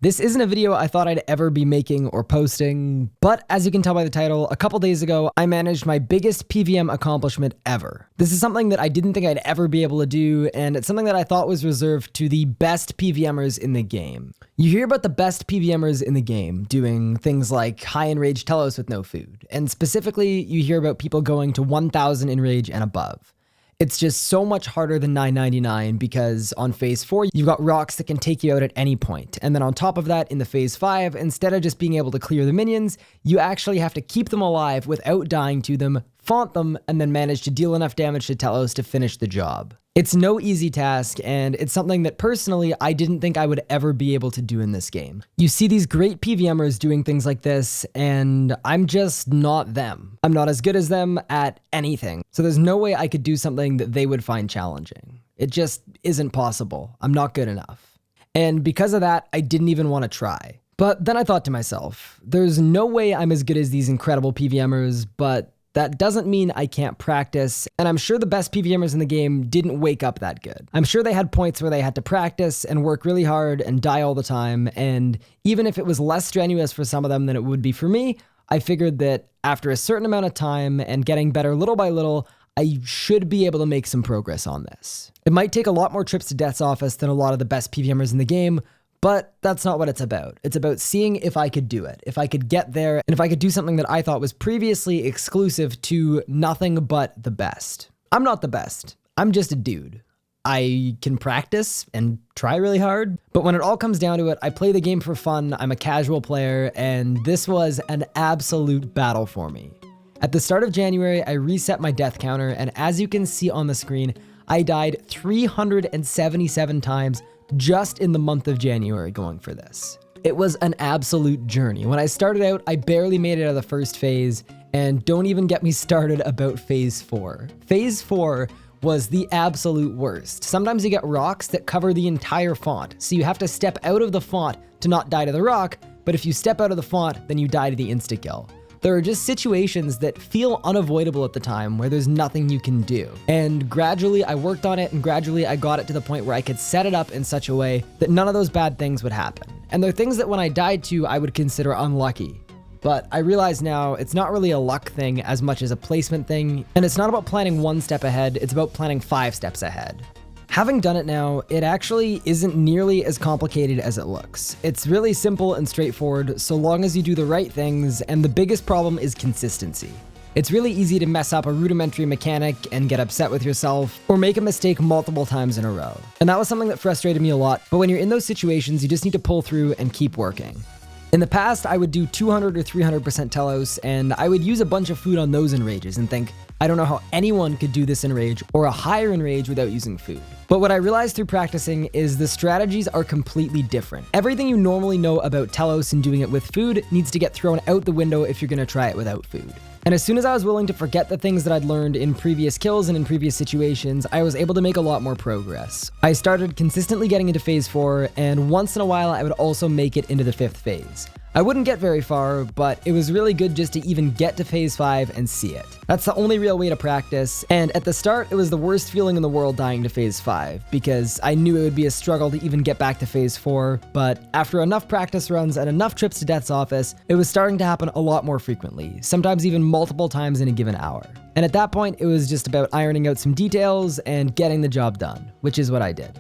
This isn't a video I thought I'd ever be making or posting, but as you can tell by the title, a couple days ago, I managed my biggest PvM accomplishment ever. This is something that I didn't think I'd ever be able to do, and it's something that I thought was reserved to the best PvMers in the game. You hear about the best PvMers in the game doing things like high enrage telos with no food, and specifically, you hear about people going to 1000 enrage and above. It's just so much harder than 999 because on phase 4, you've got rocks that can take you out at any point. And then on top of that, in the phase 5, instead of just being able to clear the minions, you actually have to keep them alive without dying to them, faunt them, and then manage to deal enough damage to Telos to finish the job. It's no easy task, and it's something that personally I didn't think I would ever be able to do in this game. You see these great PvMers doing things like this, and I'm just not them. I'm not as good as them at anything, so there's no way I could do something that they would find challenging. It just isn't possible. I'm not good enough. And because of that, I didn't even want to try. But then I thought to myself, there's no way I'm as good as these incredible PvMers, but that doesn't mean I can't practice, and I'm sure the best PvMers in the game didn't wake up that good. I'm sure they had points where they had to practice and work really hard and die all the time, and even if it was less strenuous for some of them than it would be for me, I figured that after a certain amount of time and getting better little by little, I should be able to make some progress on this. It might take a lot more trips to Death's office than a lot of the best PvMers in the game, but that's not what it's about. It's about seeing if I could do it, if I could get there, and if I could do something that I thought was previously exclusive to nothing but the best. I'm not the best. I'm just a dude. I can practice and try really hard, but when it all comes down to it, I play the game for fun, I'm a casual player, and this was an absolute battle for me. At the start of January, I reset my death counter, and as you can see on the screen, I died 377 times just in the month of January going for this. It was an absolute journey. When I started out, I barely made it out of the first phase, and don't even get me started about phase 4. Phase 4 was the absolute worst. Sometimes you get rocks that cover the entire font, so you have to step out of the font to not die to the rock, but if you step out of the font, then you die to the insta-kill. There are just situations that feel unavoidable at the time where there's nothing you can do. And gradually I worked on it, and gradually I got it to the point where I could set it up in such a way that none of those bad things would happen. And they're things that when I died to, I would consider unlucky. But I realize now it's not really a luck thing as much as a placement thing, and it's not about planning 1 step ahead, it's about planning 5 steps ahead. Having done it now, it actually isn't nearly as complicated as it looks. It's really simple and straightforward so long as you do the right things, and the biggest problem is consistency. It's really easy to mess up a rudimentary mechanic and get upset with yourself, or make a mistake multiple times in a row. And that was something that frustrated me a lot, but when you're in those situations, you just need to pull through and keep working. In the past, I would do 200 or 300% telos, and I would use a bunch of food on those enrages and think, I don't know how anyone could do this enrage or a higher enrage without using food. But what I realized through practicing is the strategies are completely different. Everything you normally know about telos and doing it with food needs to get thrown out the window if you're going to try it without food. And as soon as I was willing to forget the things that I'd learned in previous kills and in previous situations, I was able to make a lot more progress. I started consistently getting into phase 4, and once in a while I would also make it into the 5th phase. I wouldn't get very far, but it was really good just to even get to phase 5 and see it. That's the only real way to practice, and at the start it was the worst feeling in the world dying to phase 5, because I knew it would be a struggle to even get back to phase 4, but after enough practice runs and enough trips to Death's office, it was starting to happen a lot more frequently, sometimes even multiple times in a given hour. And at that point, it was just about ironing out some details and getting the job done, which is what I did.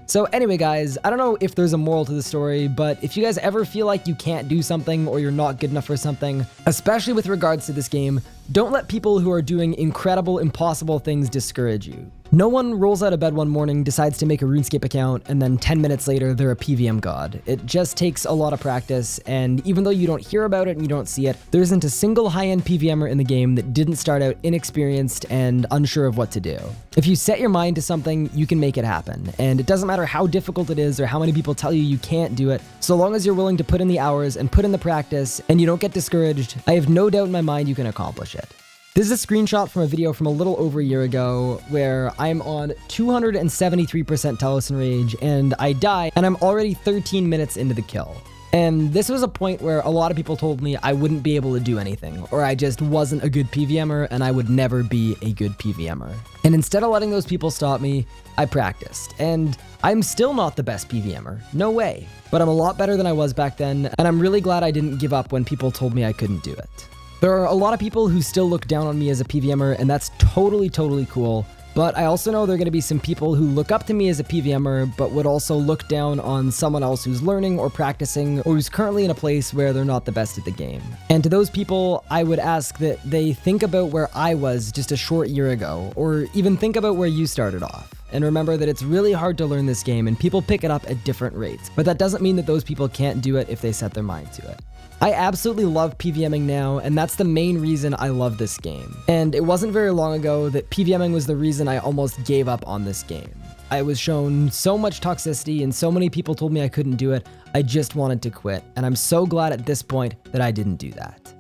So anyway guys, I don't know if there's a moral to the story, but if you guys ever feel like you can't do something or you're not good enough for something, especially with regards to this game, don't let people who are doing incredible, impossible things discourage you. No one rolls out of bed one morning, decides to make a Runescape account, and then 10 minutes later, they're a PvM god. It just takes a lot of practice, and even though you don't hear about it and you don't see it, there isn't a single high-end PvMer in the game that didn't start out inexperienced and unsure of what to do. If you set your mind to something, you can make it happen, and it doesn't matter how difficult it is or how many people tell you you can't do it, so long as you're willing to put in the hours and put in the practice, and you don't get discouraged, I have no doubt in my mind you can accomplish it. This is a screenshot from a video from a little over a year ago where I'm on 273% Telos Enrage and I die, and I'm already 13 minutes into the kill. And this was a point where a lot of people told me I wouldn't be able to do anything, or I just wasn't a good PvMer and I would never be a good PvMer. And instead of letting those people stop me, I practiced. And I'm still not the best PvMer, no way. But I'm a lot better than I was back then, and I'm really glad I didn't give up when people told me I couldn't do it. There are a lot of people who still look down on me as a PvMer, and that's totally cool. But I also know there are going to be some people who look up to me as a PvMer, but would also look down on someone else who's learning or practicing, or who's currently in a place where they're not the best at the game. And to those people, I would ask that they think about where I was just a short year ago, or even think about where you started off. And remember that it's really hard to learn this game, and people pick it up at different rates. But that doesn't mean that those people can't do it if they set their mind to it. I absolutely love PvMing now, and that's the main reason I love this game. And it wasn't very long ago that PvMing was the reason I almost gave up on this game. I was shown so much toxicity and so many people told me I couldn't do it, I just wanted to quit, and I'm so glad at this point that I didn't do that.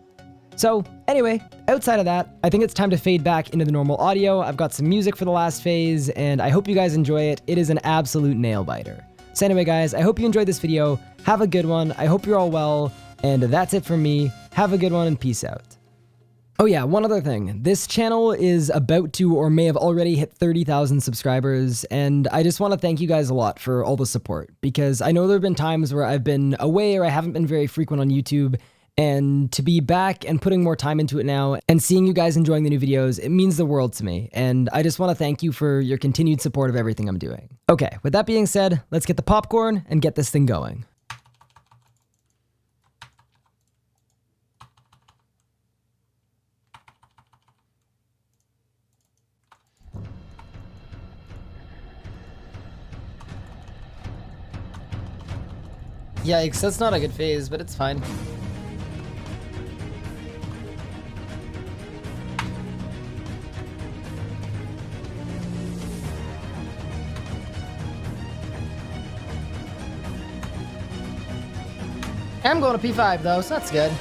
So anyway, outside of that, I think it's time to fade back into the normal audio. I've got some music for the last phase, and I hope you guys enjoy it. It is an absolute nail biter. So anyway guys, I hope you enjoyed this video. Have a good one. I hope you're all well. And that's it from me. Have a good one and peace out. Oh yeah, one other thing. This channel is about to or may have already hit 30,000 subscribers, and I just want to thank you guys a lot for all the support, because I know there have been times where I've been away or I haven't been very frequent on YouTube, and to be back and putting more time into it now and seeing you guys enjoying the new videos, it means the world to me, and I just want to thank you for your continued support of everything I'm doing. Okay, with that being said, let's get the popcorn and get this thing going. Yikes, that's not a good phase, but it's fine. I'm going to P5 though, so that's good.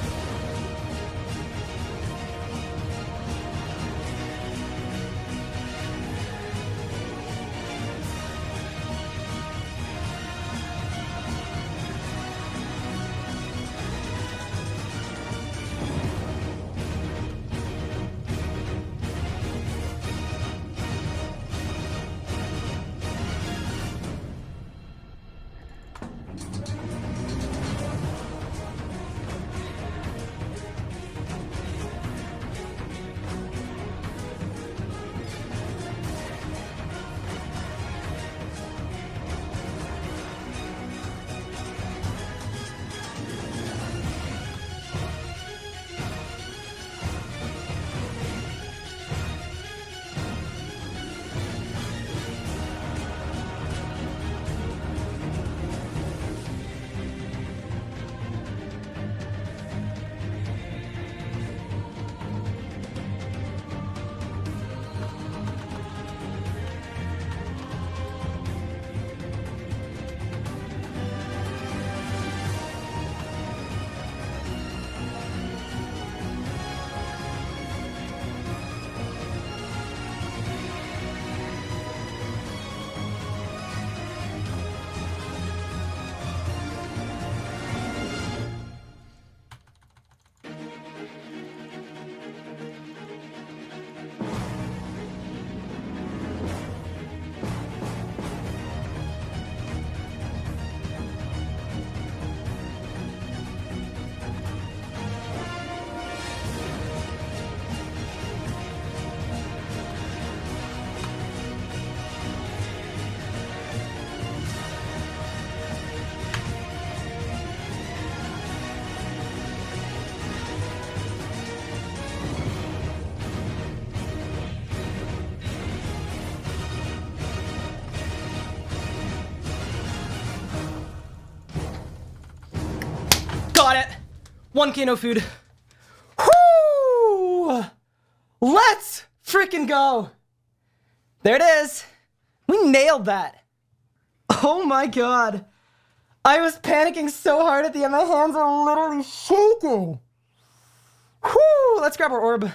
Got it. 1K no food. Whoo! Let's freaking go. There it is. We nailed that. Oh my god. I was panicking so hard at the end. My hands are literally shaking. Whoo! Let's grab our orb.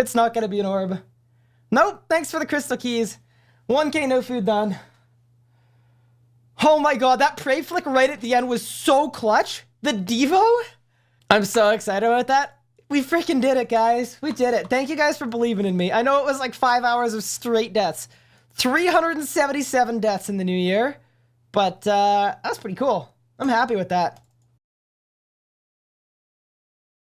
It's not gonna be an orb. Nope. Thanks for the crystal keys. 1K no food done. Oh my god, that prey flick right at the end was so clutch. The Devo? I'm so excited about that. We freaking did it, guys. We did it. Thank you guys for believing in me. I know it was like 5 hours of straight deaths. 377 deaths in the new year. But that's pretty cool. I'm happy with that.